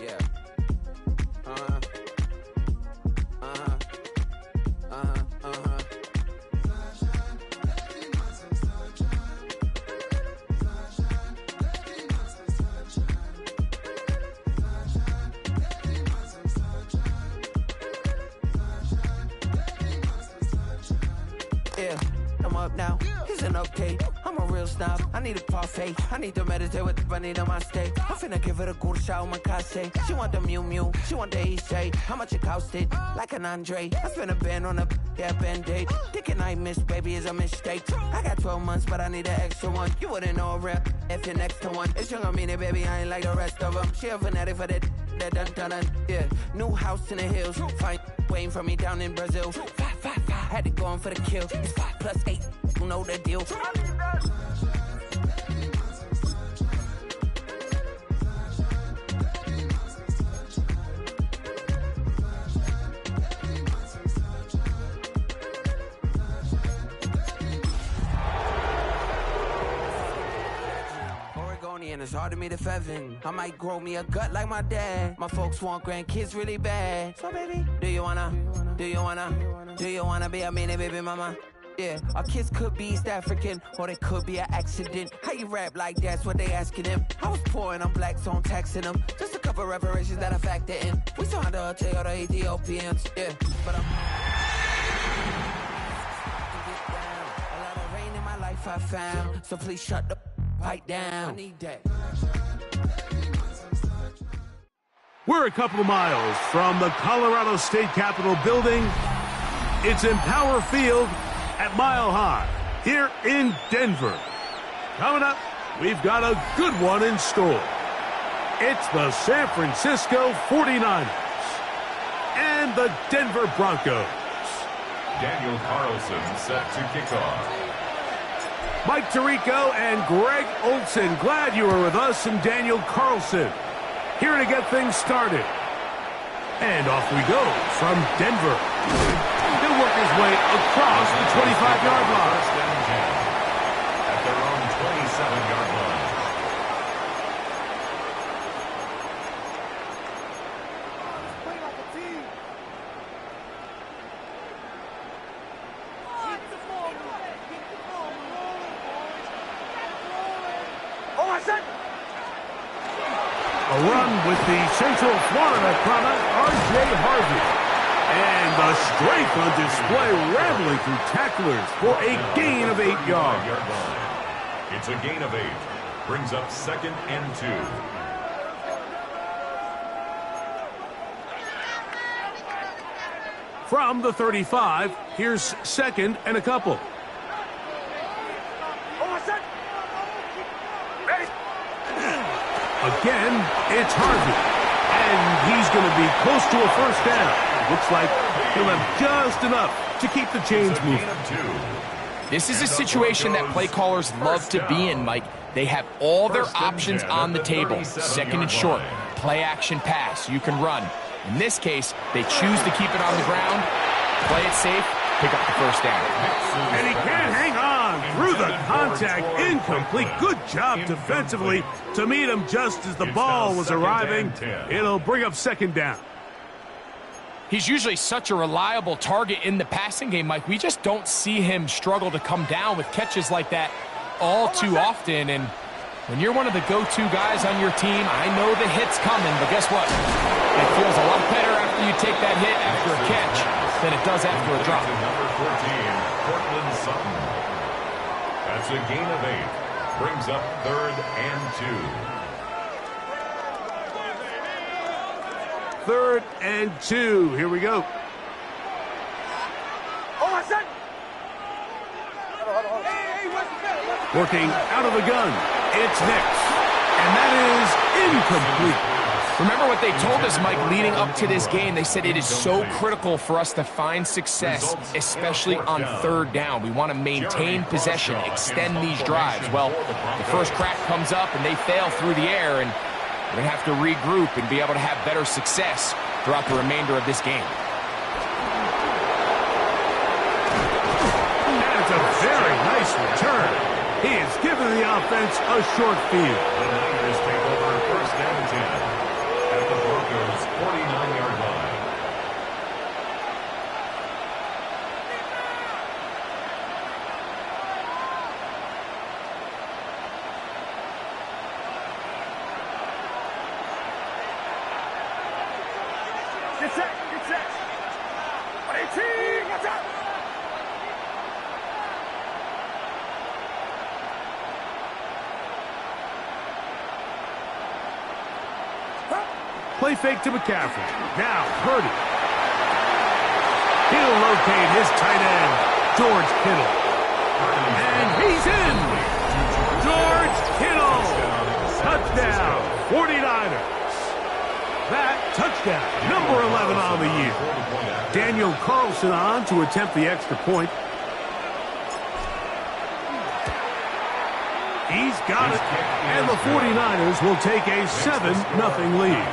Yeah. Uh-huh. Uh-huh. Uh-huh. Uh-huh. Yeah, I'm up now. Isn't okay. I'm a real snob. I need a parfait. I need to meditate with the bunny on my stay. I'm finna give it a good shot on my case. She want the Mew Mew. She want the EJ. How much it costed? Like an Andre. I spent a band on a band-aid. Thinking I missed, baby, is a mistake. I got 12 months, but I need an extra one. You wouldn't know a rep if you're next to one. It's young, I mean it, baby. I ain't like the rest of them. She a fanatic for that dun. Yeah, new house in the hills. Fine, waiting for me down in Brazil. Five. Had to go on for the kill. It's 5 + 8. You know the deal. And it's hard to meet a Fevin. I might grow me a gut like my dad. My folks want grandkids really bad. So baby, do you wanna be a mini baby mama? Yeah, our kids could be East African, or they could be an accident. How you rap like that's what they asking him. I was poor and I'm black, so I'm taxing them. Just a couple reparations that I factor in. We saw the Toyota Ethiopians, yeah. But I'm a lot of rain in my life I found. So please shut the pipe down. I need that. We're a couple of miles from the Colorado State Capitol building. It's Empower Field at Mile High here in Denver. Coming up, we've got a good one in store. It's the San Francisco 49ers and the Denver Broncos. Daniel Carlson set to kick off. Mike Tirico and Greg Olson, glad you were with us, and Daniel Carlson here to get things started. And off we go from Denver. He'll work his way across the 25-yard line. First and 10 at their own 27-yard line. A run with the Central Florida product, R.J. Harvey. And the strength on display, rambling through tacklers for a gain of 8 yards. It's a gain of 8. Brings up 2nd and 2. From the 35, here's 2nd and a couple. Again, it's Harvey. And he's going to be close to a first down. Looks like he'll have just enough to keep the chains moving. This is a situation that play callers love to be in, Mike. They have all their options on the table. 2nd and short, play action pass, you can run. In this case, they choose to keep it on the ground, play it safe, pick up the first down. And he can't hang on through the contact. Incomplete. Good job defensively to meet him just as the ball was arriving. It'll bring up 2nd down. He's usually such a reliable target in the passing game, Mike. We just don't see him struggle to come down with catches like that all too often. And when you're one of the go-to guys on your team, I know the hit's coming, but guess what? It feels a lot better after you take that hit after a catch than it does after a drop. Number 14, Cortland Sutton. That's a gain of 8. Brings up 3rd and 2. 3rd and 2. Here we go. Working out of the gun. It's Nix. And that is incomplete. Remember what they told us, Mike, leading up to this game. They said it is so critical for us to find success, especially on 3rd down. We want to maintain possession, extend these drives. Well, the first crack comes up and they fail through the air, and we're going to have to regroup and be able to have better success throughout the remainder of this game. That's a very nice return. He has given the offense a short field. The Niners take over 1st and 10. Play fake to McCaffrey. Now, Purdy. He'll locate his tight end, George Kittle. And he's in. George Kittle. Touchdown, 49ers. That touchdown, number 11 on the year. Daniel Carlson on to attempt the extra point. He's got it. And the 49ers will take a 7-0 lead.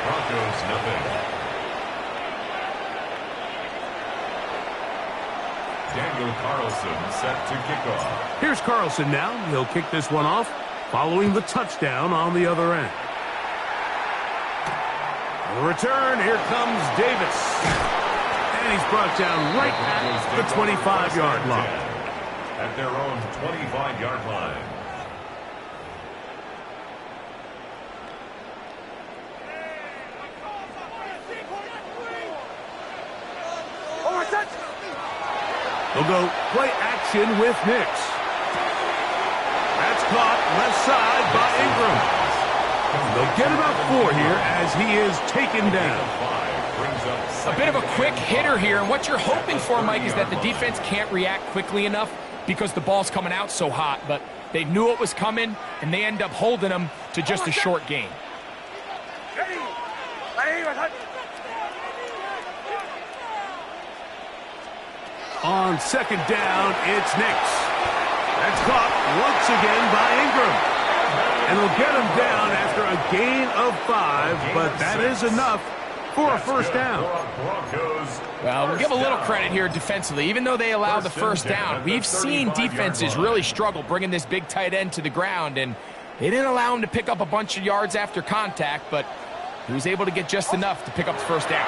Broncos nothing. Daniel Carlson set to kick off. Here's Carlson now. He'll kick this one off following the touchdown on the other end. On the return, here comes Davis. And he's brought down right at the 25-yard line. At their own 25-yard line. They'll go play action with Nix. That's caught left side by Ingram. They'll get about 4 here as he is taken down. A bit of a quick hitter here, and what you're hoping for, Mike, is that the defense can't react quickly enough because the ball's coming out so hot, but they knew it was coming, and they end up holding them to just a short gain. On second down, it's Nix. That's caught once again by Ingram. And they'll get him down after a gain of 5, but that is enough for a first down. Well, we'll give a little credit here defensively. Even though they allowed the first down, we've seen defenses really struggle bringing this big tight end to the ground, and they didn't allow him to pick up a bunch of yards after contact, but he was able to get just enough to pick up the first down.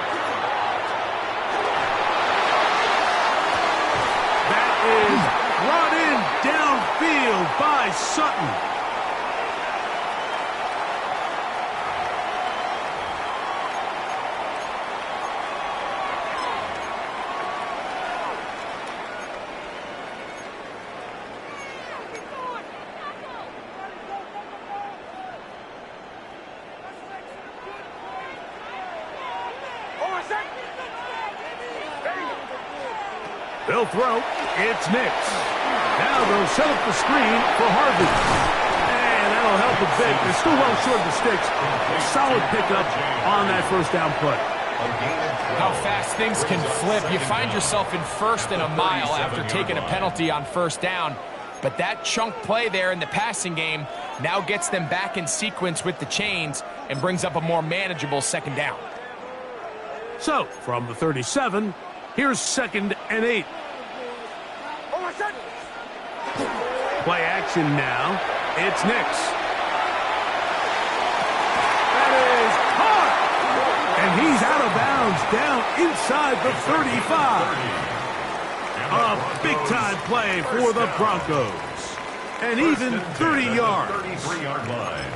That is brought in downfield by Sutton. They'll throw. It's Nix. Now they'll set up the screen for Harvey. And that'll help a bit. They're still well short of the sticks. Solid pickup on that first down play. How fast things can flip. You find yourself in first and a mile after taking a penalty on first down. But that chunk play there in the passing game now gets them back in sequence with the chains and brings up a more manageable second down. So, from the 37, here's 2nd and 8. Play action now. It's Nix. That is caught! And he's out of bounds down inside the 35. A big-time play for the Broncos. And even 30 yards. 33-yard line.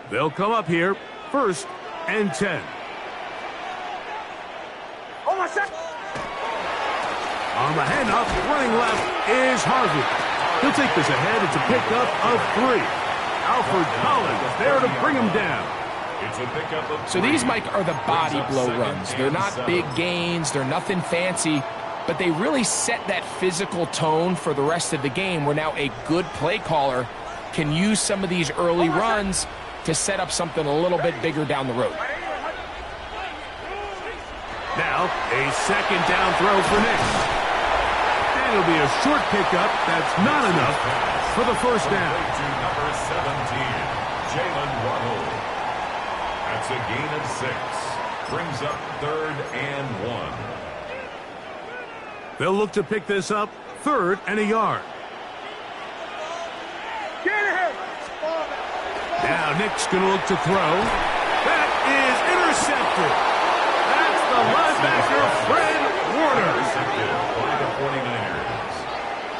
They'll come up here, 1st and 10. On the handoff, running left is Harvey. He'll take this ahead. It's a pickup of 3. Alfred Collins there to bring him down. It's a pickup of 3. So these, Mike, are the body blow runs. They're not big gains. They're nothing fancy. But they really set that physical tone for the rest of the game where now a good play caller can use some of these early runs to set up something a little bit bigger down the road. Now, a second down throw for Nix. And it'll be a short pickup. That's not enough for the first down. To number 17, Jalen Waddle. That's a gain of 6. Brings up 3rd and 1. They'll look to pick this up, 3rd and a yard. Now Nick's going to look to throw. That is intercepted. That's the linebacker, Fred Warner. Intercepted by the 49ers.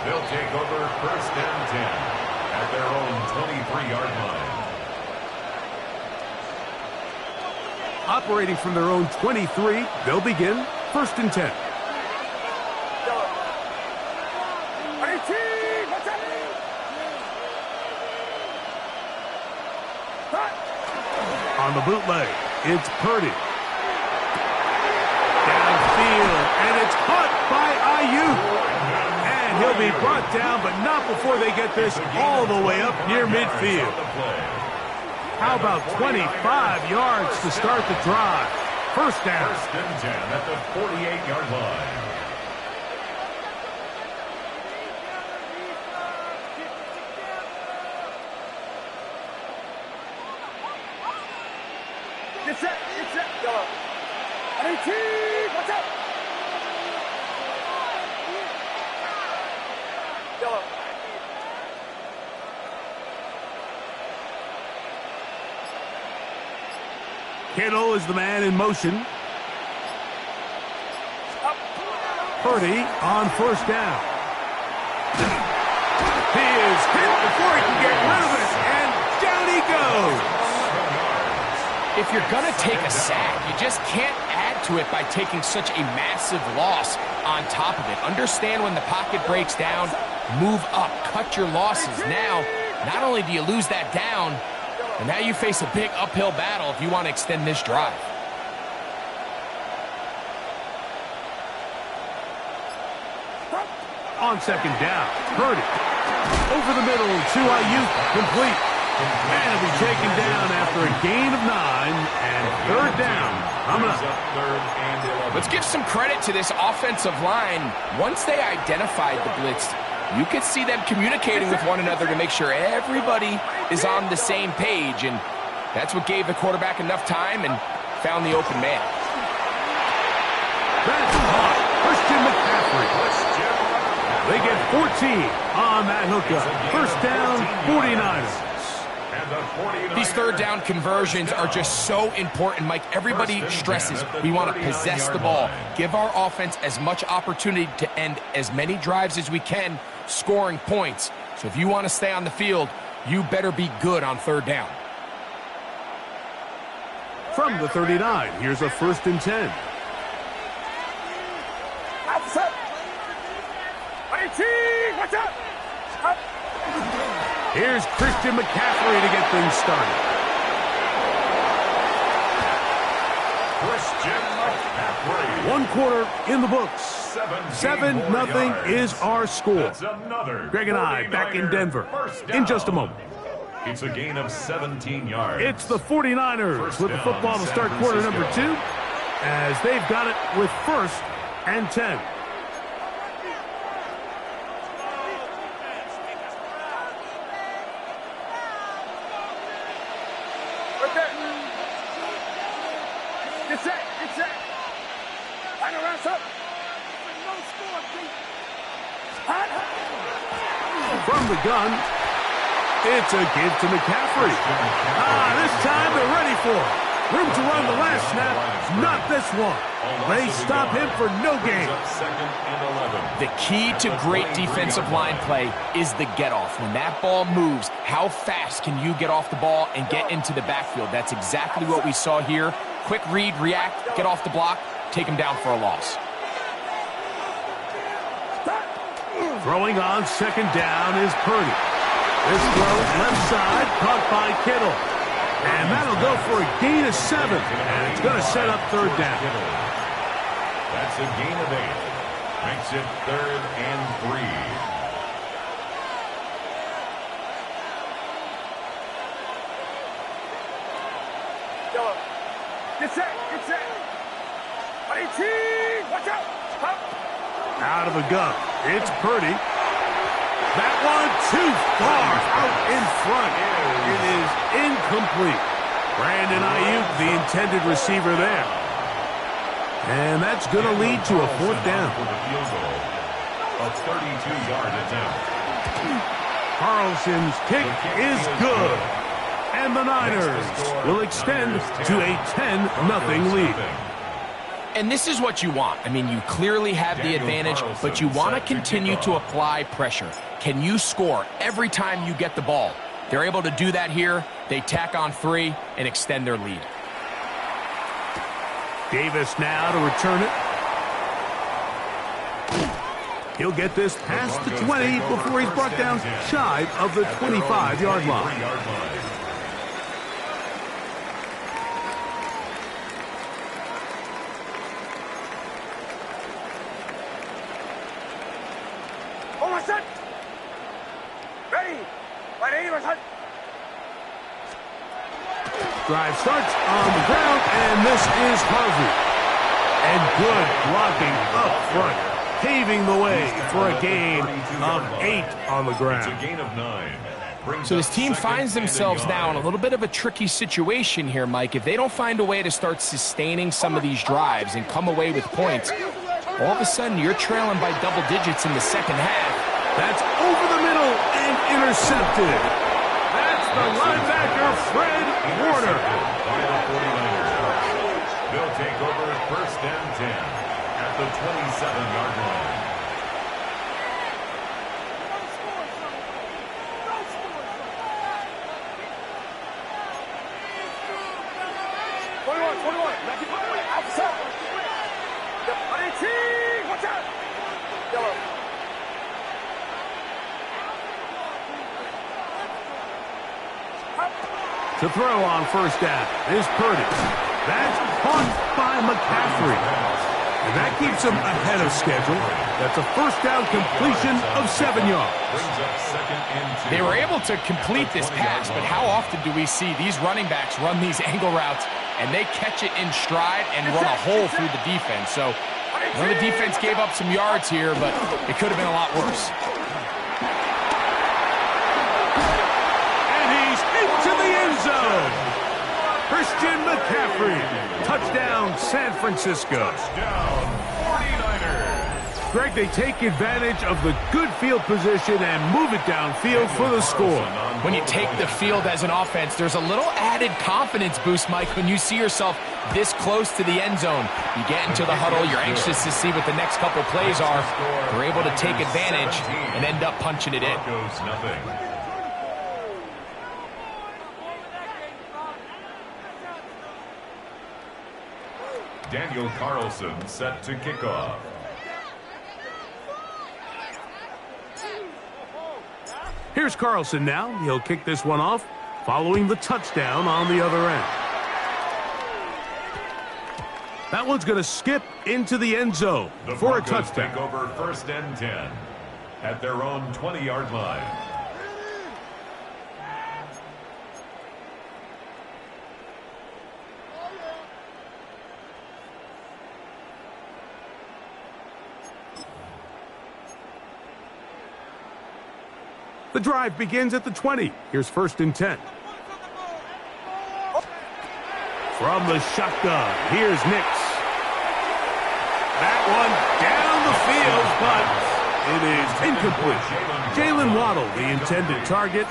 They'll take over 1st and 10 at their own 23-yard line. Operating from their own 23, they'll begin 1st and 10. On the bootleg, it's Purdy. Downfield, and it's caught by Ayuk. And he'll be brought down, but not before they get this all the way up near midfield. How about 25 yards to start the drive? 1st down. 1st and 10 at the 48-yard line. Get set, go. Watch out. Go. Kittle is the man in motion. Purdy on 1st down. He is hit before he can get rid of it, and down he goes. If you're going to take a sack, you just can't add to it by taking such a massive loss on top of it. Understand when the pocket breaks down, move up, cut your losses. Now, not only do you lose that down, and now you face a big uphill battle if you want to extend this drive. On 2nd down, Purdy. Over the middle to Ayuk, complete. And he'll be taken down after a gain of 9, and 3rd down. Coming up. Let's give some credit to this offensive line. Once they identified the blitz, you could see them communicating with one another to make sure everybody is on the same page, and that's what gave the quarterback enough time and found the open man. That's caught. Christian McCaffrey. They get 14 on that hookup. 1st down, 49ers. These 3rd down conversions are just so important, Mike. Everybody stresses we want to possess the ball, give our offense as much opportunity to end as many drives as we can, scoring points. So if you want to stay on the field, you better be good on 3rd down. From the 39, here's a 1st and 10. Watch out. Here's Christian McCaffrey to get things started. Christian McCaffrey. 1 quarter in the books. 7-0 is our score. Greg and I back in Denver in just a moment. It's a gain of 17 yards. It's the 49ers with the football to start quarter number 2, as they've got it with 1st and 10. From the gun, it's a give to McCaffrey. This time they're ready for it. Room to run the last snap, not this one. They stop him for no gain. The key to great defensive line play is the get-off. When that ball moves, how fast can you get off the ball and get into the backfield? That's exactly what we saw here. Quick read, react, get off the block, take him down for a loss. Throwing on 2nd down is Purdy. This throw left side, caught by Kittle. And that'll go for a gain of 7. And it's going to set up 3rd down. That's a gain of 8. Makes it 3rd and 3. Get set. Watch out. Out of the gun, it's Purdy. That one too far out in front. It is incomplete. Brandon Ayuk, the intended receiver there. And that's going to lead to a 4th down. A 32-yard attempt. Carlson's kick is good. And the Niners will extend to a 10-0 lead. And this is what you want. I mean, you clearly have the advantage, but you want to continue to apply pressure. Can you score every time you get the ball? They're able to do that here. They tack on 3 and extend their lead. Davis now to return it. He'll get this past the 20 before he's brought down shy of the 25-yard line. Almost set. Ready. Ready, set. Drive starts on the ground, and this is Harvey. And good blocking up front, paving the way for a gain of 8 on the ground. It's a gain of 9. So this team finds themselves now in a little bit of a tricky situation here, Mike. If they don't find a way to start sustaining some of these drives and come away with points, all of a sudden you're trailing by double digits in the second half. That's over the middle and intercepted. That's the linebacker, Fred Warner. By the 49ers. They'll take over at 1st and 10 at the 27-yard line. To throw on 1st down is Purdy. That's caught by McCaffrey. And that keeps him ahead of schedule. That's a 1st down completion of 7 yards. They were able to complete this pass, but how often do we see these running backs run these angle routes and they catch it in stride and run a hole through the defense? So the defense gave up some yards here, but it could have been a lot worse. To the end zone. Christian McCaffrey. Touchdown, San Francisco. Touchdown, 49ers. Greg, they take advantage of the good field position and move it downfield for the score. When you take the field as an offense, there's a little added confidence boost, Mike, when you see yourself this close to the end zone. You get into the huddle, you're anxious to see what the next couple plays are. They're able to take advantage and end up punching it in. Broncos nothing. Daniel Carlson set to kick off. Here's Carlson now. He'll kick this one off following the touchdown on the other end. That one's going to skip into the end zone for a touchdown. Take over 1st and 10 at their own 20-yard line. The drive begins at the 20. Here's 1st and 10. From the shotgun, here's Nix. That one down the field, but it is incomplete. Jalen Waddle, the intended target,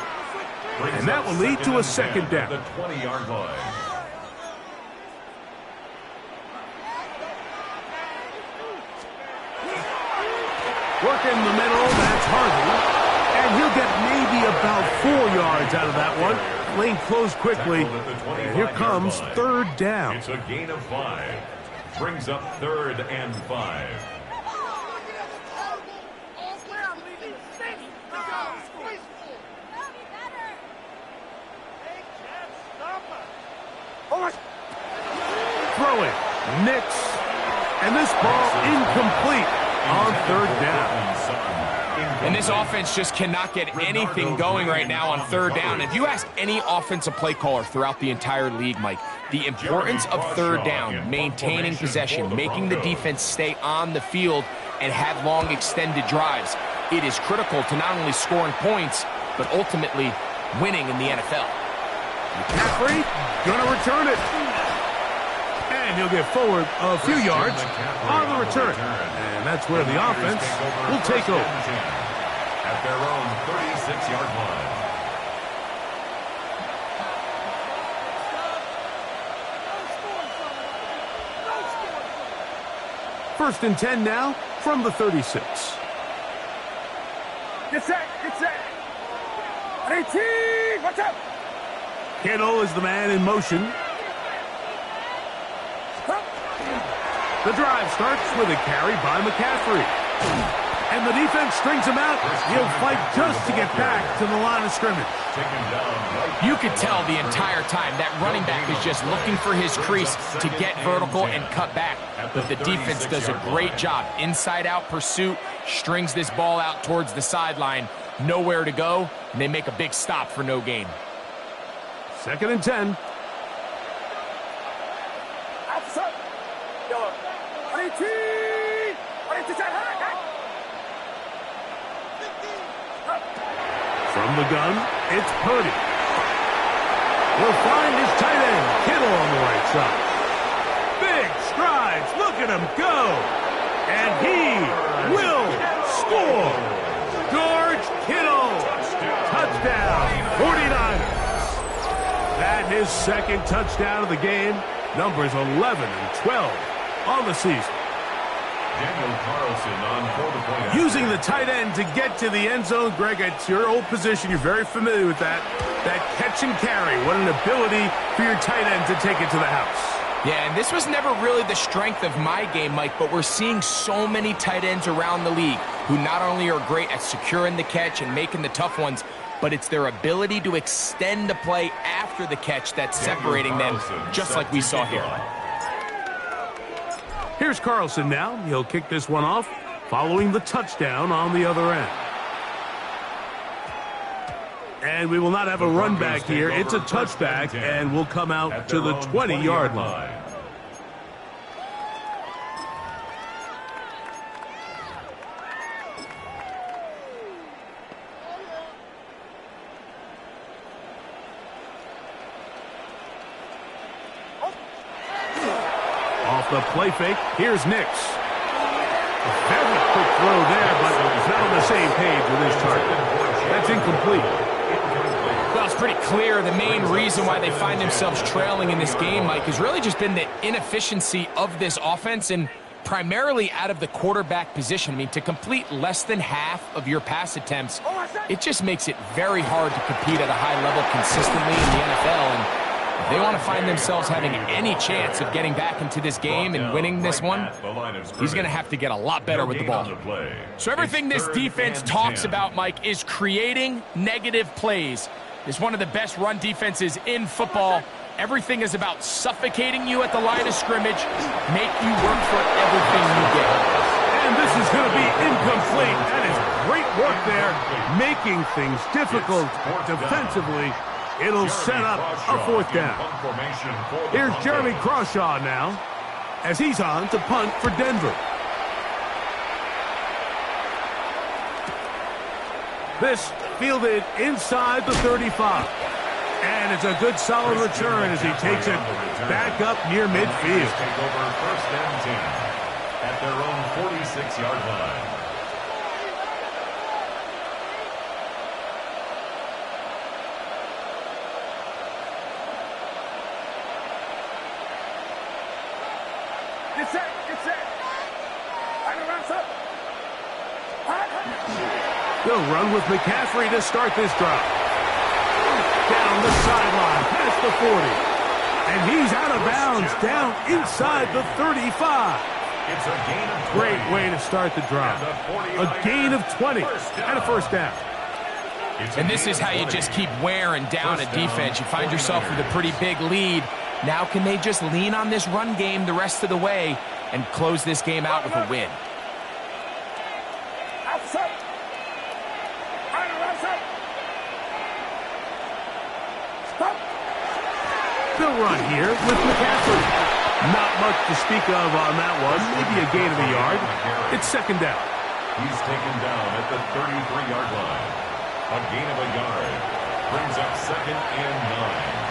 and that will lead to a 2nd down. The 20-yard line. Working the middle, that's Harvey. And he'll get maybe about 4 yards out of that one. Lane closed quickly. And here comes 3rd down. It's a gain of 5. Brings up 3rd and 5. Throwing. Nix. And this ball incomplete on 3rd down. And this offense just cannot get anything going right now on 3rd down. If you ask any offensive play caller throughout the entire league, Mike, the importance of 3rd down, maintaining possession, making the defense stay on the field and have long extended drives, it is critical to not only scoring points, but ultimately winning in the NFL. McCaffrey gonna return it. And he'll get forward a few yards on the return. And that's where the offense will take over. At their own 36-yard line. 1st and 10 now from the 36. Get set, get set. Watch out! Kittle is the man in motion. The drive starts with a carry by McCaffrey. And the defense strings him out. He'll fight just to get back to the line of scrimmage. You could tell the entire time that running back is just looking for his crease to get vertical and cut back. But the defense does a great job. Inside-out pursuit, strings this ball out towards the sideline. Nowhere to go, and they make a big stop for no gain. 2nd and 10. From the gun, it's Purdy. He'll find his tight end, Kittle, on the right side. Big strides. Look at him go. And he will score. George Kittle. Touchdown, 49ers. That his 2nd touchdown of the game. Numbers 11 and 12 on the season. Daniel Carlson on for the point. Using the tight end to get to the end zone, Greg, it's your old position. You're very familiar with that. That catch and carry. What an ability for your tight end to take it to the house. Yeah, and this was never really the strength of my game, Mike, but we're seeing so many tight ends around the league who not only are great at securing the catch and making the tough ones, but it's their ability to extend the play after the catch that's separating them, just like we saw here. Here's Carlson now. He'll kick this one off, following the touchdown on the other end. And we will not have a run back here. It's a touchback, and we'll come out to the 20-yard line. Off the play fake, here's Nix. A very quick throw there, but he's not on the same page with his target. That's incomplete. Well, it's pretty clear the main reason why they find themselves trailing in this game, Mike, has really just been the inefficiency of this offense and primarily out of the quarterback position. I mean, to complete less than half of your pass attempts, it just makes it very hard to compete at a high level consistently in the NFL. And if they want to find themselves having any chance of getting back into this game and winning this one, he's going to have to get a lot better with the ball. So everything this defense talks about, Mike, is creating negative plays. It's one of the best run defenses in football. Everything is about suffocating you at the line of scrimmage, make you work for everything you get. And this is going to be incomplete. That is great work there, making things difficult defensively. It'll set up a 4th down. Here's Jeremy Crawshaw now, as he's on to punt for Denver. This fielded inside the 35. And it's a good solid return as he takes it back up near midfield. Take over 1st and 10 at their own 46-yard line. Get set, get set. Final rounds up. They'll run with McCaffrey to start this drive. Down the sideline, past the 40. And he's out of bounds, down inside the 35. It's a gain of 20. Great way to start the drive. A gain of 20 and a 1st down. And this is how you just keep wearing down a defense. You find yourself with a pretty big lead. Now can they just lean on this run game the rest of the way and close this game out with a win? They'll run here with McCaffrey. Not much to speak of on that one. Maybe a gain of a yard. It's 2nd down. He's taken down at the 33-yard line. A gain of a yard brings up 2nd and 9.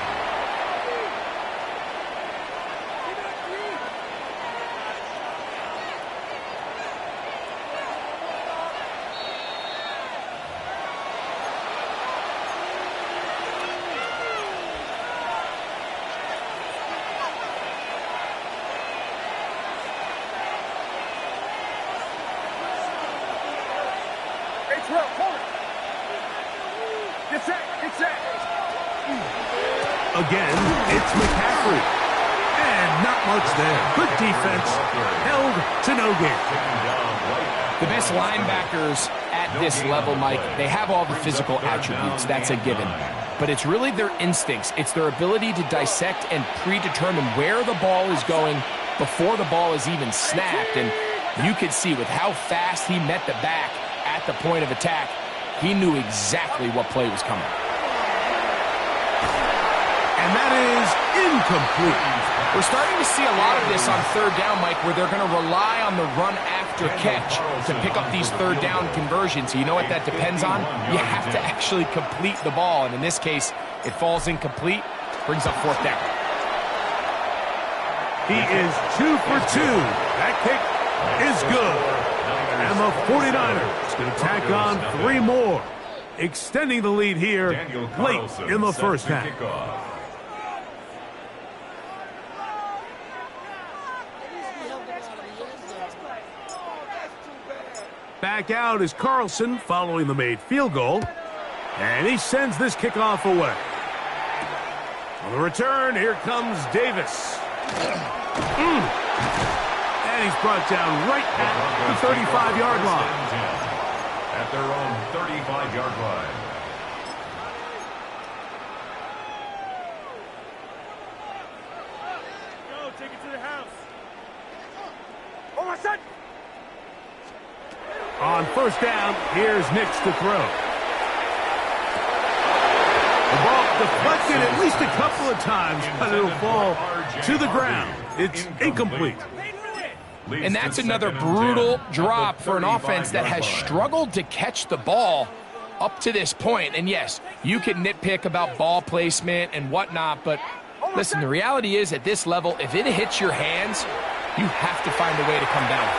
Get set. Get set. Again, it's McCaffrey. And not much there. Good defense. Held to no gain. The best linebackers at this level, Mike, they have all the physical attributes. That's a given. But it's really their instincts. It's their ability to dissect and predetermine where the ball is going before the ball is even snapped. And you could see with how fast he met the back at the point of attack, he knew exactly what play was coming. And that is incomplete. We're starting to see a lot of this on third down, Mike, where they're going to rely on the run after catch to pick up these third down conversions. So you know what that depends on? You have to actually complete the ball. And in this case, it falls incomplete, brings up fourth down. He is 2 for 2. That kick is good. And the 49ers going to tack on 3 more, extending the lead here late in the first half. Back out is Carlson following the made field goal. And he sends this kickoff away. On the return, here comes Davis. And he's brought down right at the 35-yard line. At their own 35-yard line. Go, take it to the house. Oh, my son. On first down, here's Nix to throw. The ball deflected at least a couple of times, but it'll fall to the ground. It's incomplete. And that's another brutal drop for an offense that has struggled to catch the ball up to this point. And yes, you can nitpick about ball placement and whatnot, but listen, the reality is at this level, if it hits your hands, you have to find a way to come down.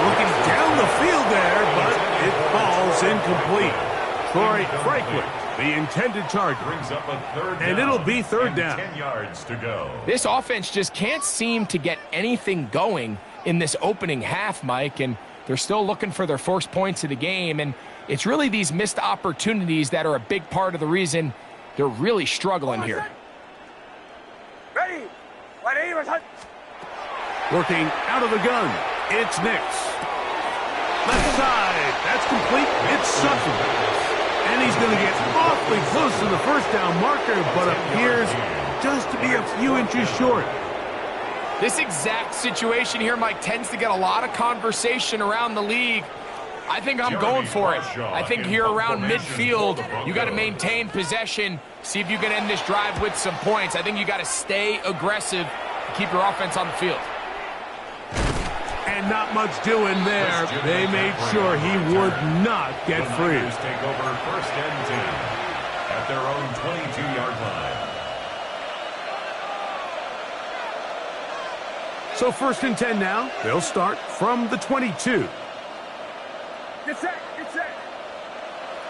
Looking down the field there, but it falls incomplete. Troy Franklin, the intended target. Brings up a third down, and it'll be third down. 10 yards to go. This offense just can't seem to get anything going in this opening half, Mike, and they're still looking for their first points of the game, and it's really these missed opportunities that are a big part of the reason they're really struggling here. Ready. Ready, my son. Working out of the gun, it's Nix. Left side, that's complete. It's Sutton. And he's going to get awfully close to the first down marker, but appears just to be a few inches short. This exact situation here, Mike, tends to get a lot of conversation around the league. I think I'm going for it. I think here around midfield, you got to maintain possession, see if you can end this drive with some points. I think you got to stay aggressive, keep your offense on the field. And not much doing there. They made sure he would not get free. The Niners take over first and 10 at their own 22-yard line. So first and 10 now. They'll start from the 22. Get set. Get set.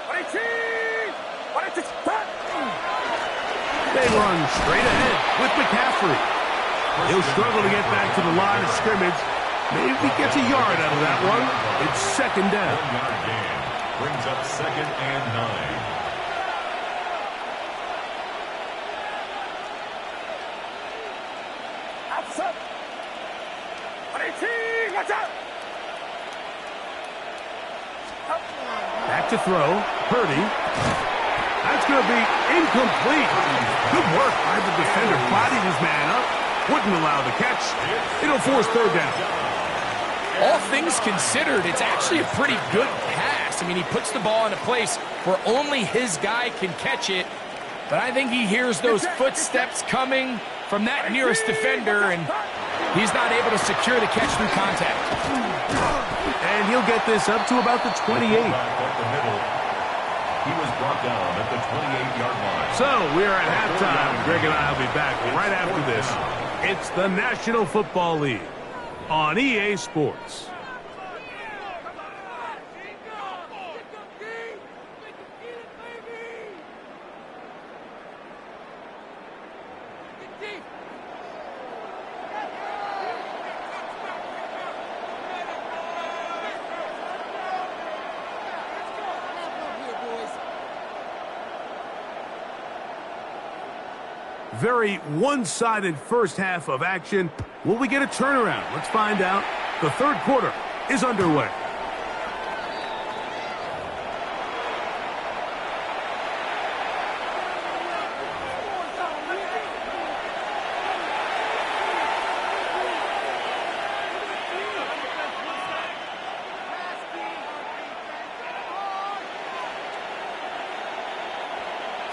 22. 22. They run straight ahead with McCaffrey. He'll struggle to get back to the line of scrimmage. Maybe he gets a yard out of that one. It's second down. 1-yard gain brings up second and 9. Outside. 22. Watch out. Back to throw. Purdy. That's going to be incomplete. Good work by the defender. Bodied his man up. Wouldn't allow the catch. It'll force third down. All things considered, it's actually a pretty good pass. I mean, he puts the ball in a place where only his guy can catch it. But I think he hears those footsteps coming from that nearest defender, and he's not able to secure the catch through contact. And he'll get this up to about the 28. He was brought down at the 28-yard line. So we're at halftime. Greg and I will be back right after this. It's the National Football League on EA Sports. Very one-sided first half of action. Will we get a turnaround? Let's find out. The third quarter is underway.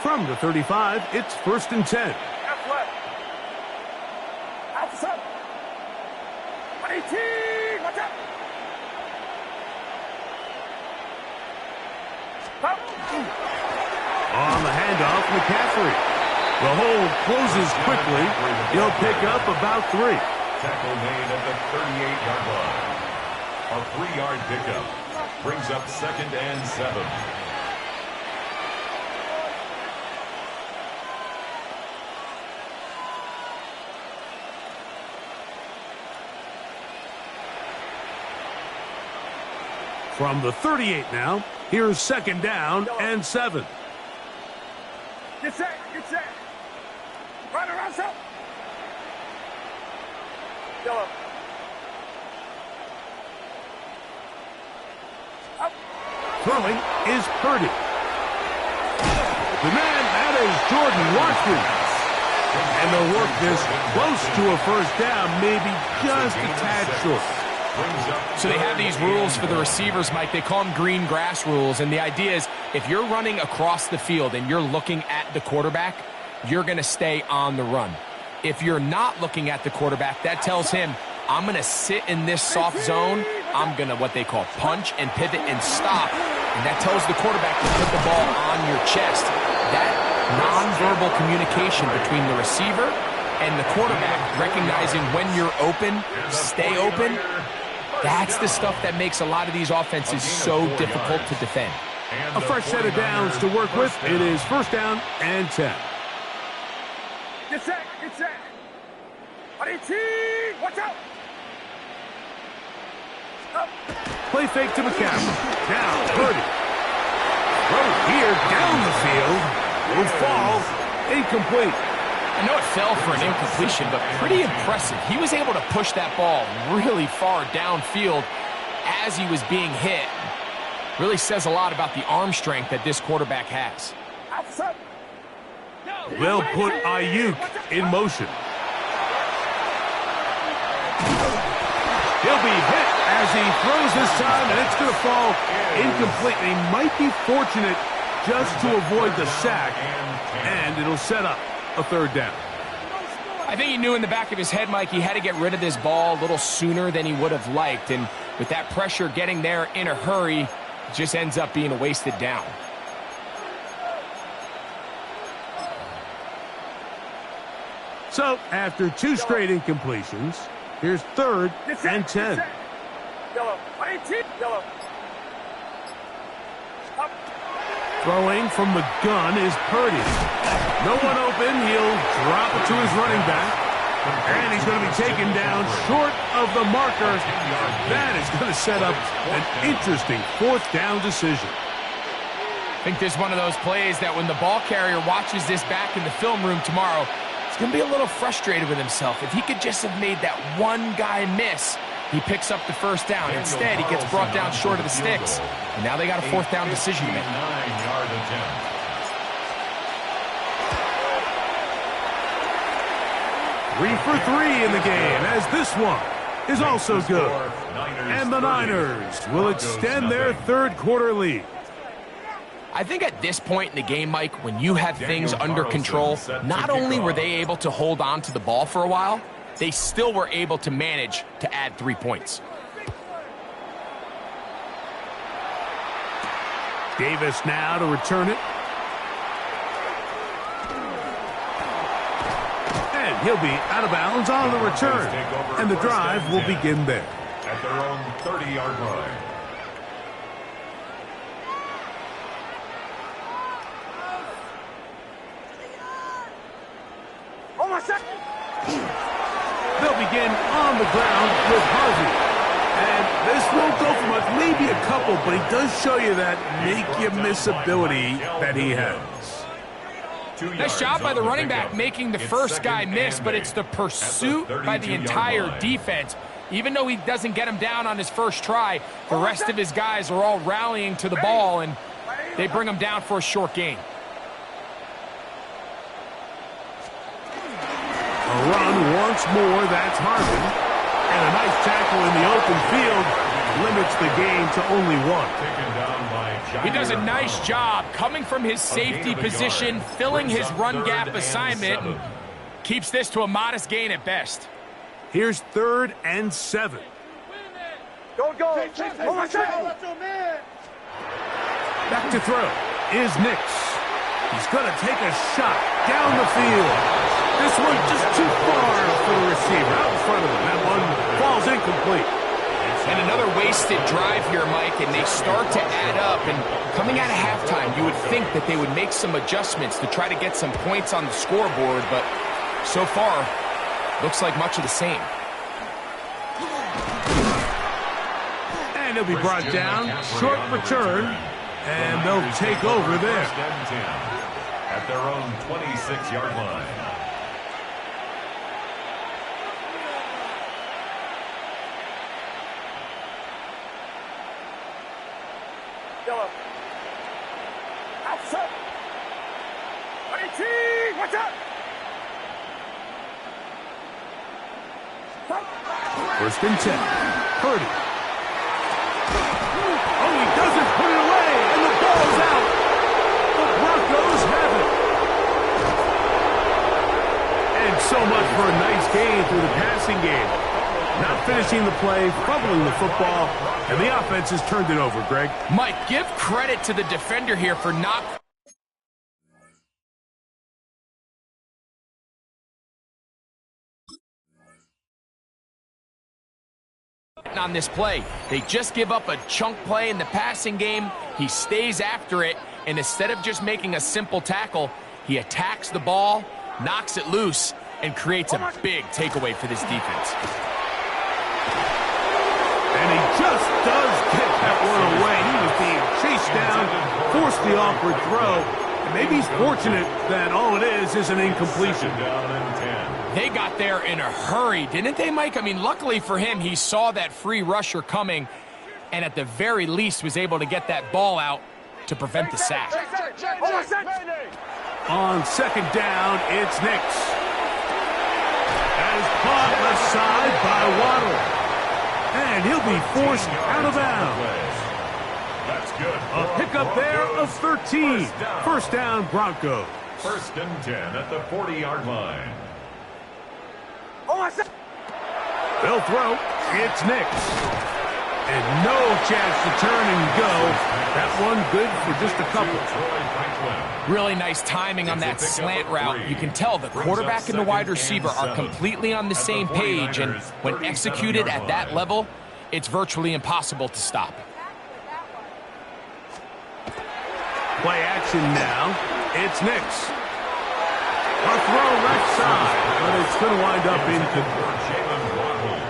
From the 35, it's 1st and 10. Left left. Outside. 18. Watch out. Up. On the handoff, McCaffrey. The hole closes quickly. He'll pick up about 3. Tackle made at the 38-yard line. A 3-yard pickup brings up 2nd and 7. From the 38 now, here's 2nd down and 7. Get set. Get set. Right around south. Yellow. Up. Throwing is Purdy. The man, that is Jordan Watkins. And they'll work this close to a 1st down, maybe just a tad short. So they have these rules for the receivers, Mike. They call them green grass rules. And the idea is if you're running across the field and you're looking at the quarterback, you're going to stay on the run. If you're not looking at the quarterback, that tells him, I'm going to sit in this soft zone. I'm going to what they call punch and pivot and stop. And that tells the quarterback to put the ball on your chest. That nonverbal communication between the receiver and the quarterback, recognizing when you're open, stay open, that's the stuff that makes a lot of these offenses so difficult to defend. A fresh set of downs to work with. It is 1st down and 10. Get set. Get set. 18. Watch out. Up. Play fake to McCaffrey. Now, Purdy. Throw here down the field. Will fall. Incomplete. I know it fell for an incompletion, but pretty impressive. He was able to push that ball really far downfield as he was being hit. Really says a lot about the arm strength that this quarterback has. They'll put Ayuk in motion. He'll be hit as he throws this time, and it's going to fall incomplete. He might be fortunate just to avoid the sack, and it'll set up a 3rd down. I think he knew in the back of his head, Mike, he had to get rid of this ball a little sooner than he would have liked. And with that pressure getting there in a hurry, it just ends up being a wasted down. So, after 2 straight incompletions, here's 3rd and 10. Yellow. 18. Yellow. Up. Throwing from the gun is Purdy. No one open. He'll drop it to his running back. And he's going to be taken down short of the marker. That is going to set up an interesting 4th down decision. I think this is one of those plays that when the ball carrier watches this back in the film room tomorrow, he's going to be a little frustrated with himself. If he could just have made that one guy miss, he picks up the 1st down. Instead, he gets brought down short of the sticks. And now they got a 4th down decision to make. 9-yard attempt. 3 for 3 in the game, as this one is also good. And the Niners will extend their 3rd quarter lead. I think at this point in the game, Mike, when you have things under control, not only were they able to hold on to the ball for a while, they still were able to manage to add 3 points. Davis now to return it. And he'll be out of bounds on the return. And the drive will begin there. At their own 30-yard line. They'll begin on the ground with Harvey. And this won't go for much, maybe a couple, but he does show you that make-you-miss ability that he has. Nice job by the running back making the first guy miss, but it's the pursuit by the entire defense. Even though he doesn't get him down on his first try, the rest of his guys are all rallying to the ball, and they bring him down for a short gain. A run once more, that's Harvin. And a nice tackle in the open field limits the gain to only one. He does a nice job coming from his safety position, filling his run gap assignment, and keeps this to a modest gain at best. Here's 3rd and 7. Go. Back to throw is Nix. He's going to take a shot down the field. This one just too far for the receiver out in front of him. That one falls incomplete. And another wasted drive here, Mike, and they start to add up. And coming out of halftime, you would think that they would make some adjustments to try to get some points on the scoreboard, but so far, looks like much of the same. And he'll be brought down. Short return, and they'll take over there. At their own 26-yard line. Yellow. Outside. 18. Watch out. 1st and 10. Purdy. Oh, he doesn't put it away, and the ball's out. The Broncos have it. And so much for a nice gain through the passing game. Not finishing the play, fumbling the football, and the offense has turned it over, Greg. Mike, give credit to the defender here for not on this play. They just give up a chunk play in the passing game. He stays after it, and instead of just making a simple tackle, he attacks the ball, knocks it loose, and creates a big takeaway for this defense. And he just does get that one away. He was being chased down, forced the awkward throw, and maybe he's fortunate that all it is an incompletion. They got there in a hurry, didn't they, Mike? I mean, luckily for him, he saw that free rusher coming, and at the very least was able to get that ball out to prevent the sack. On 2nd down, it's Nix. That is caught left side by Waddle. And he'll be forced out of bounds. That's good. A pickup there of 13. 1st down, Broncos. 1st and 10 at the 40-yard line. They'll throw. It's Nix. And no chance to turn and go. That one good for just a couple. Really nice timing on that slant route. You can tell the quarterback and the wide receiver are completely on the same page, and when executed at that level, it's virtually impossible to stop. Play action now. It's Nix. A throw left side, but it's going to wind up incomplete.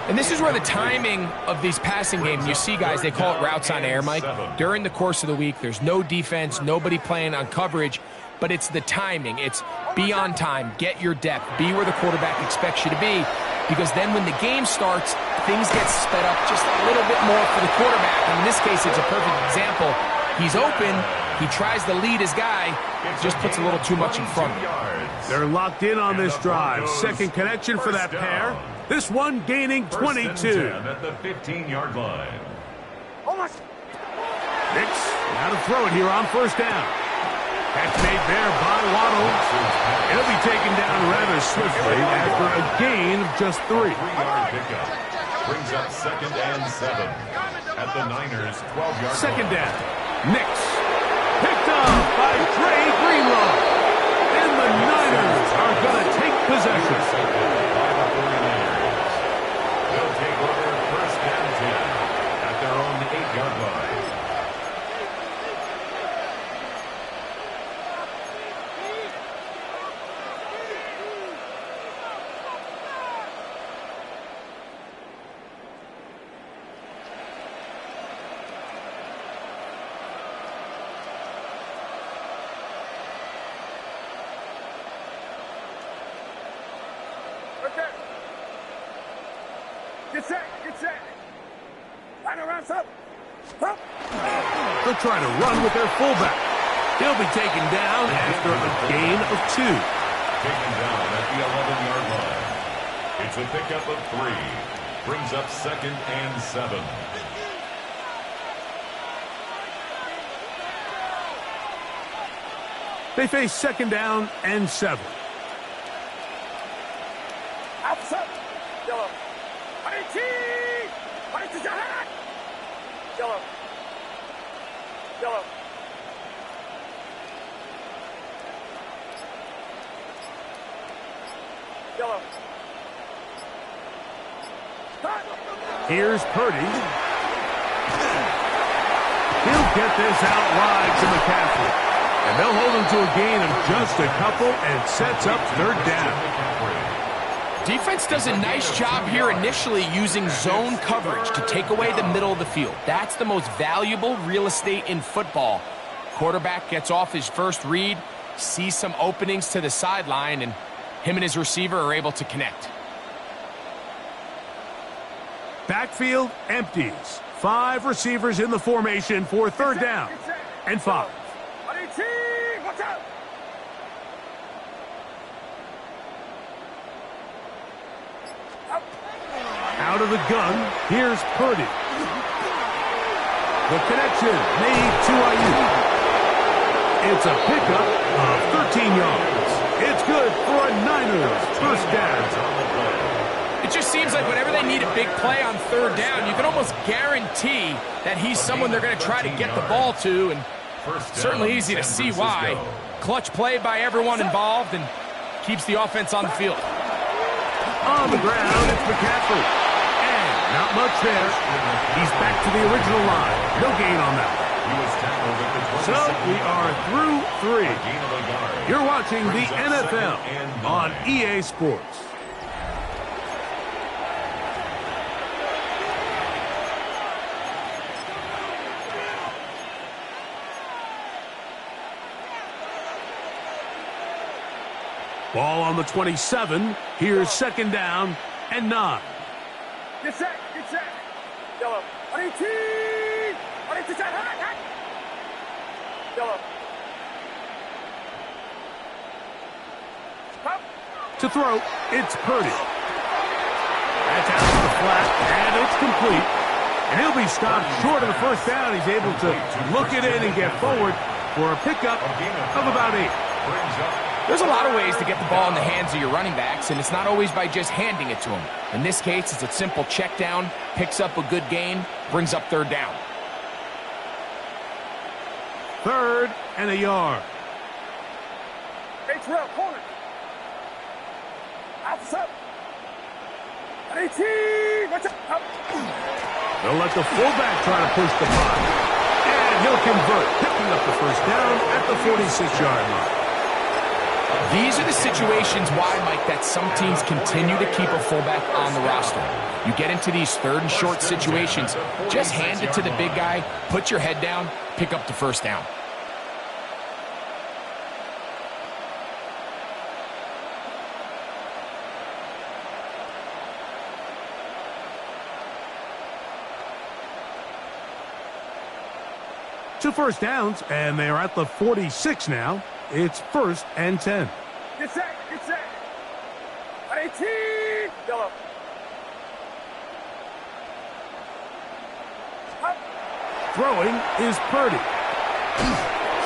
And this is where the timing of these passing games, you see guys, they call it routes on air, Mike. During the course of the week, there's no defense, nobody playing on coverage, but it's the timing. It's be on time, get your depth, be where the quarterback expects you to be, because then when the game starts, things get sped up just a little bit more for the quarterback. And in this case, it's a perfect example. He's open, he tries to lead his guy, just puts a little too much in front of him. They're locked in on this drive. Second connection for that pair. This one gaining 22. At the 15-yard line. Nix, now to throw it here on 1st down. Catch made there by Waddle. It'll be taken down rather swiftly after a gain of just 3. 3-yard pickup. Brings up 2nd and 7 at the Niners' 12-yard line. 2nd down. Nix. Picked up by Dre Greenlaw. And the Niners are going to take possession. They'll take over 1st and 10 at their own 8-yard line. Right there. Get set. Get set. Line around, stop. Stop. They'll try to run with their fullback. He'll be taken down after a gain of 2. Taken down at the 11-yard line. It's a pickup of 3. Brings up 2nd and 7. They face 2nd down and 7. Outside. Yellow. 18. 22 jahat. Yellow. Yellow. Yellow. Here's Purdy. He'll get this out wide to McCaffrey. And they'll hold him to a gain of just a couple and sets up 3rd down. Defense does a nice job here initially using zone coverage to take away the middle of the field. That's the most valuable real estate in football. Quarterback gets off his first read, sees some openings to the sideline, and him and his receiver are able to connect. Backfield empties. 5 receivers in the formation for 3rd down and 5. 18. Watch out. Out of the gun, here's Purdy. The connection made to Ayuk. It's a pickup of 13 yards. It's good for a Niners first down. It just seems like whenever they need a big play on 3rd down, you can almost guarantee that he's someone they're going to try to get the ball to, and certainly easy to see why. Clutch play by everyone involved and keeps the offense on the field. On the ground, it's McCaffrey. And not much there. He's back to the original line. No gain on that. So we are through 3. You're watching the NFL on EA Sports. Ball on the 27. Here's 2nd down and 9. Get set. Get set. Yellow. 18. 22 jahat. Yellow. Up. To throw, it's Purdy. That's out to the flat, and it's complete. And he'll be stopped short of the first down. He's able to look it in and get forward for a pickup of about 8. There's a lot of ways to get the ball in the hands of your running backs, and it's not always by just handing it to them. In this case, it's a simple check down, picks up a good gain, brings up 3rd down. 3rd and a yard. H-Rail, corner. Outside. 18. Watch out. They'll let the fullback try to push the punt. And he'll convert, picking up the first down at the 46-yard line. These are the situations why, Mike, that some teams continue to keep a fullback on the roster. You get into these 3rd and short situations, just hand it to the big guy, put your head down, pick up the first down. Two first downs, and they are at the 46 now. It's 1st and 10. Get set. Get set. 18. Yellow. Up. Throwing is Purdy.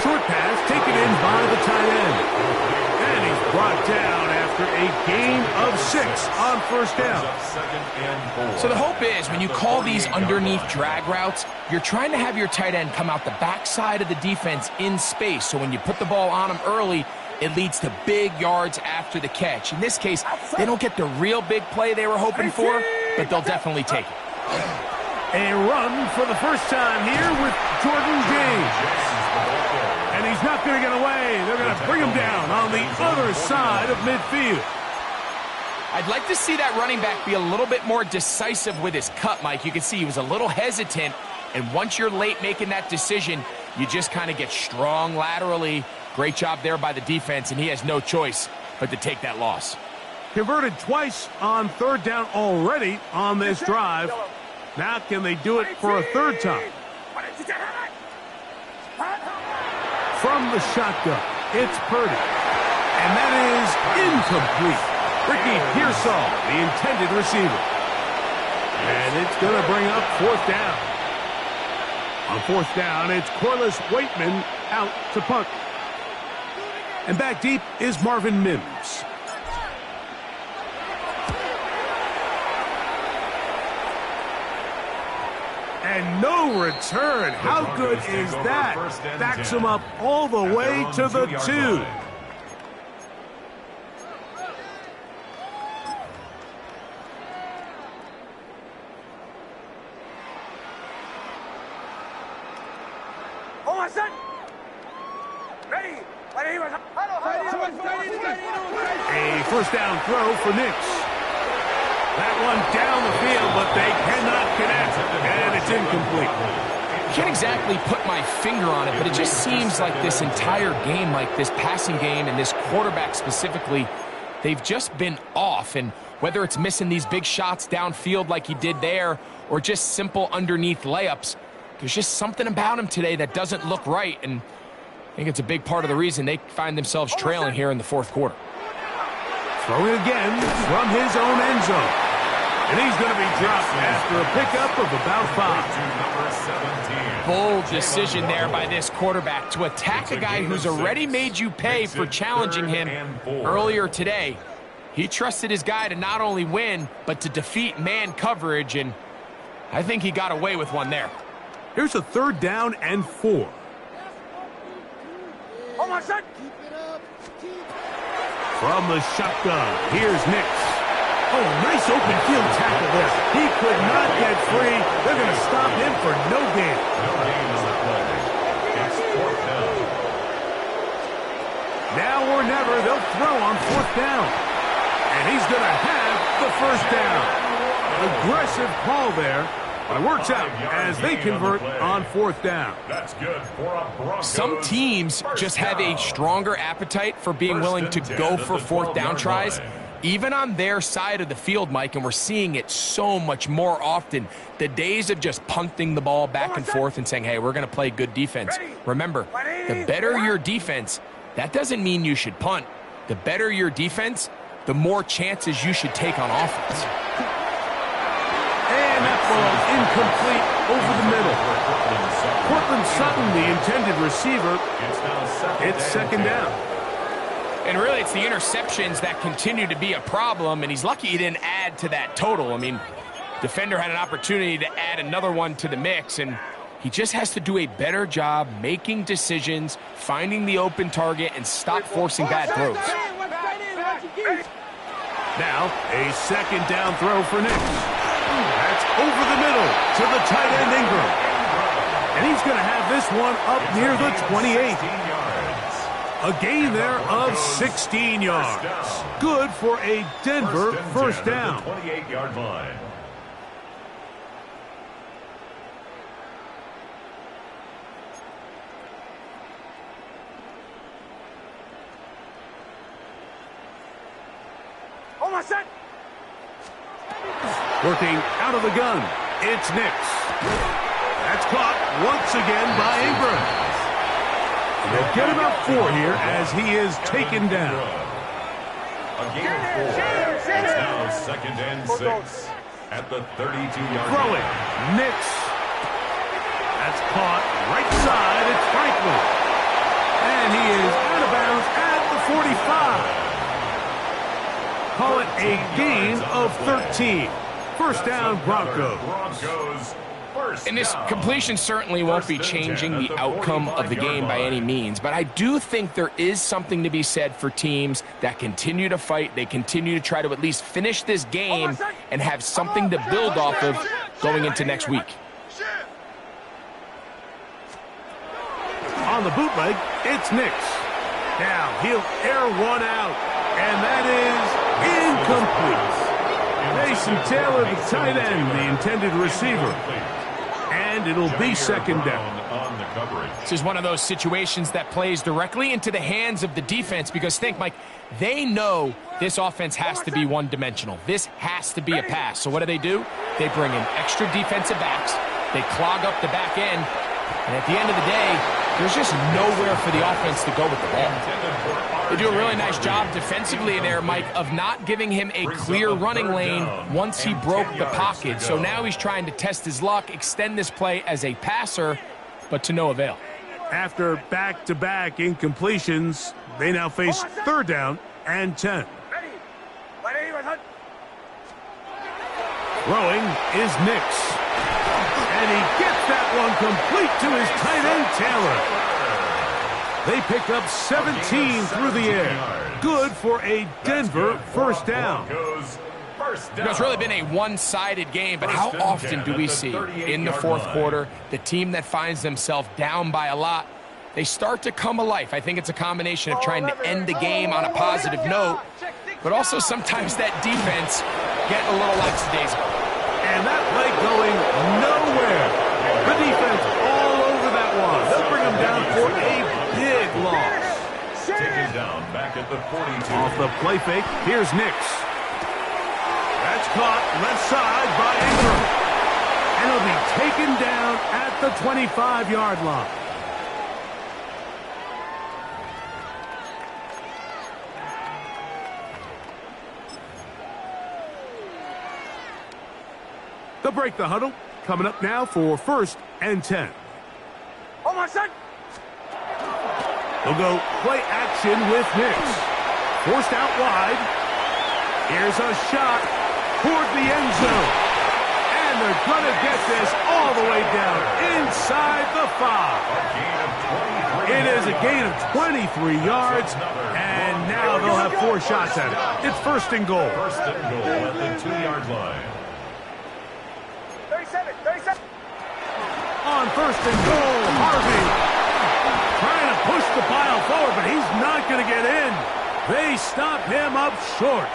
Short pass taken in by the tight end. And he's brought down after a gain of 6 on first down. So the hope is when you call these underneath drag routes, you're trying to have your tight end come out the backside of the defense in space. So when you put the ball on him early, it leads to big yards after the catch. In this case, they don't get the real big play they were hoping for, but they'll definitely take it. A run for the first time here with Jordan James. And he's not going to get away. They're going to bring him down on the other side of midfield. I'd like to see that running back be a little bit more decisive with his cut, Mike. You can see he was a little hesitant, and once you're late making that decision, you just kind of get strong laterally. Great job there by the defense, and he has no choice but to take that loss. Converted twice on third down already on this drive. Now can they do it for a third time? From the shotgun, it's Purdy. And that is incomplete. Ricky Pearsall, the intended receiver. And it's going to bring up fourth down. On fourth down, it's Corliss Waitman out to punt. And back deep is Marvin Mims. And no return. How good is that? Backs him up all the way to the 2. A first down throw for Nix. That one down the field, but they cannot connect, and it's incomplete. I can't exactly put my finger on it, but it just seems like this entire game, like this passing game and this quarterback specifically, they've just been off. And whether it's missing these big shots downfield like he did there or just simple underneath layups, there's just something about him today that doesn't look right. And I think it's a big part of the reason they find themselves trailing here in the fourth quarter. Throwing again from his own end zone. And he's going to be dropped after a pickup of about 5. Bold decision there by this quarterback to attack a guy who's already made you pay for challenging him earlier today. He trusted his guy to not only win, but to defeat man coverage, and I think he got away with one there. Here's a third down and 4. From the shotgun, here's Nix. Oh, nice open field tackle there. He could not get free. They're going to stop him for no gain. No gain on the play. It's fourth down. Now or never, they'll throw on fourth down. And he's going to have the first down. Aggressive call there. But it works out as they convert on fourth down. That's good for a Broncos. Some teams just have a stronger appetite for being willing to go for fourth down tries, even on their side of the field, Mike, and we're seeing it so much more often. The days of just punting the ball back and forth and saying, hey, we're going to play good defense. Remember, the better your defense, that doesn't mean you should punt. The better your defense, the more chances you should take on offense. And that ball incomplete over the middle. Cortland Sutton, the intended receiver. It's second down. And really, it's the interceptions that continue to be a problem, and he's lucky he didn't add to that total. I mean, defender had an opportunity to add another one to the mix, and he just has to do a better job making decisions, finding the open target, and stop forcing bad throws. Now, a second down throw for Nix. That's over the middle to the tight end Ingram. And he's going to have this one up near the 28. A gain there of 16 yards. Good for a Denver first down. 28-yard line. Working out of the gun, it's Nix. That's caught once again by Ingram. They'll get about 4 here as he is taken down. A gain of 4. It's now second and 6 at the 32-yard line. Throwing, Nix. That's caught right side, it's Franklin. And he is out of bounds at the 45. Call it a gain of 13. First down, Broncos. And this completion certainly won't be changing the outcome of the game by any means, but I do think there is something to be said for teams that continue to fight. They continue to try to at least finish this game and have something to build off of going into next week. On the bootleg, it's Nix. Now he'll air one out, and that is incomplete. Mason Taylor, the tight end, the intended receiver. And it'll be second down. the coverage. This is one of those situations that plays directly into the hands of the defense because think, Mike, they know this offense has to be one-dimensional. This has to be a pass. So what do? They bring in extra defensive backs. They clog up the back end. And at the end of the day, there's just nowhere for the offense to go with the ball. They do a really nice job defensively there, Mike, of not giving him a clear running lane once he broke the pocket. So now he's trying to test his luck, extend this play as a passer, but to no avail. After back-to-back incompletions, they now face 3rd down and 10. Throwing is Nix. And he gets that one complete to his tight end, Taylor. They pick up 17 through the air. Good for a Denver first down. It's really been a one-sided game, but how often do we see in the 4th quarter the team that finds themselves down by a lot, they start to come alive? I think it's a combination of trying to end the game on a positive note, but also sometimes that defense get a little lackadaisical. And that play going nowhere. The defense all over that one. They'll bring him down for a big loss. Taken down back at the 42. Off the play fake, here's Nix. That's caught left side by Ingram. And he'll be taken down at the 25-yard line. They'll break the huddle. Coming up now for 1st and 10. Oh, my son! They'll go play action with Nix. Forced out wide. Here's a shot toward the end zone. And they're going to get this all the way down inside the 5. It is a gain of 23 yards. And now they'll have 4 shots at it. It's 1st and goal. 1st and goal at the 2-yard line. 37. On 1st and goal, Harvey trying to push the pile forward, but he's not going to get in. They stop him up short.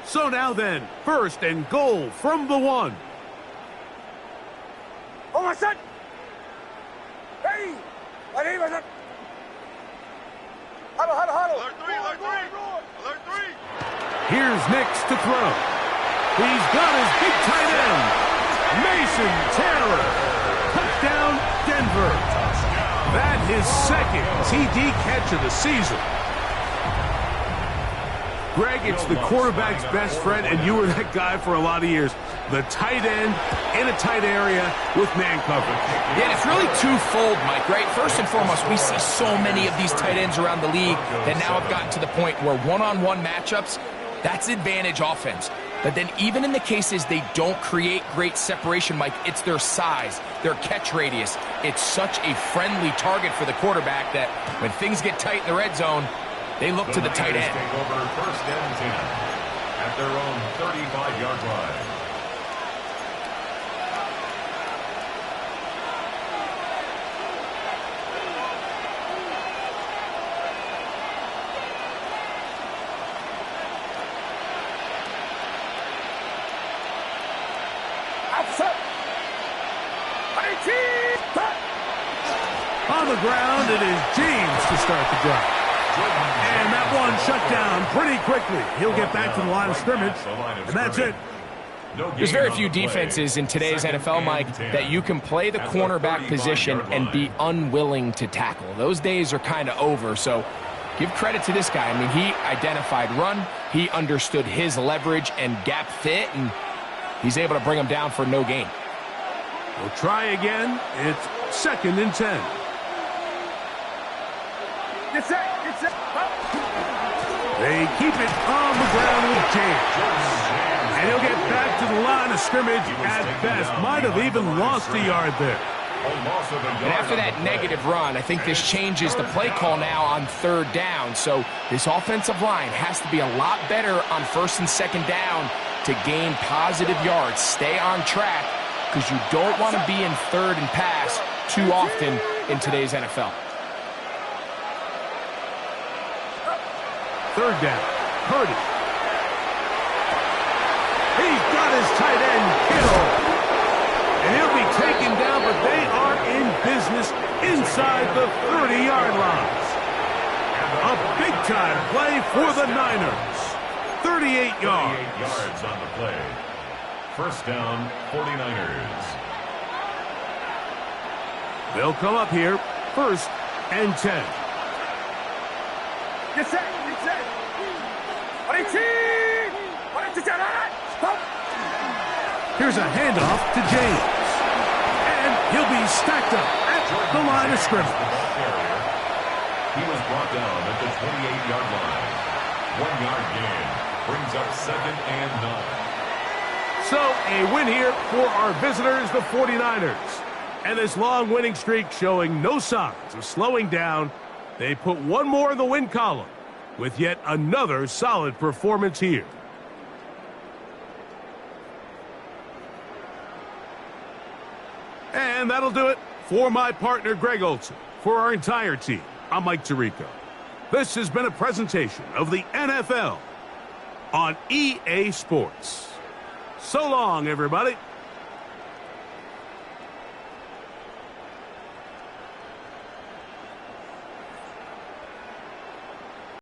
So now then, 1st and goal from the 1. Oh, my son! Hey! My son! Huddle. Alert 3. Alert 3. Here's Nix to throw. He's got his big tight end, Mason Taylor. Touchdown, Denver. That his 2nd TD catch of the season. Greg, it's the quarterback's best friend, and you were that guy for a lot of years. The tight end in a tight area with man coverage. Yeah, and it's really twofold, Mike, right? First and foremost, we see so many of these tight ends around the league that now have gotten to the point where one-on-one matchups, that's advantage offense. But then even in the cases they don't create great separation, Mike, it's their size, their catch radius. It's such a friendly target for the quarterback that when things get tight in the red zone, they look to the tight end. Take over 1st and 10 at their own 35-yard line. On the ground, it is James to start the drive. And that one shut down pretty quickly. He'll get back to the line of scrimmage, and that's it. There's very few defenses in today's NFL, Mike, that you can play the cornerback position and be unwilling to tackle. Those days are kind of over, so give credit to this guy. I mean, he identified run, he understood his leverage and gap fit, and he's able to bring him down for no gain. We'll try again. It's 2nd and 10. Get set. They keep it on the ground with James. And he'll get back to the line of scrimmage at best. Might have even lost a yard there. And after that negative run, I think this changes the play call now on 3rd down. So this offensive line has to be a lot better on 1st and 2nd down to gain positive yards. Stay on track because you don't want to be in 3rd and pass too often in today's NFL. 3rd down. Purdy his tight end, Kittle. And he'll be taken down, but they are in business inside the 30-yard line. A big-time play for the Niners. 38 yards. 38 yards on the play. First down, 49ers. They'll come up here, 1st and 10. Get set. Get set. Here's a handoff to James. And he'll be stacked up at the line of scrimmage. He was brought down at the 28-yard line. 1-yard gain brings up 2nd and 9. So a win here for our visitors, the 49ers. And this long winning streak showing no signs of slowing down. They put one more in the win column with yet another solid performance here. And that'll do it for my partner, Greg Olson. For our entire team, I'm Mike Tirico. This has been a presentation of the NFL on EA Sports. So long, everybody.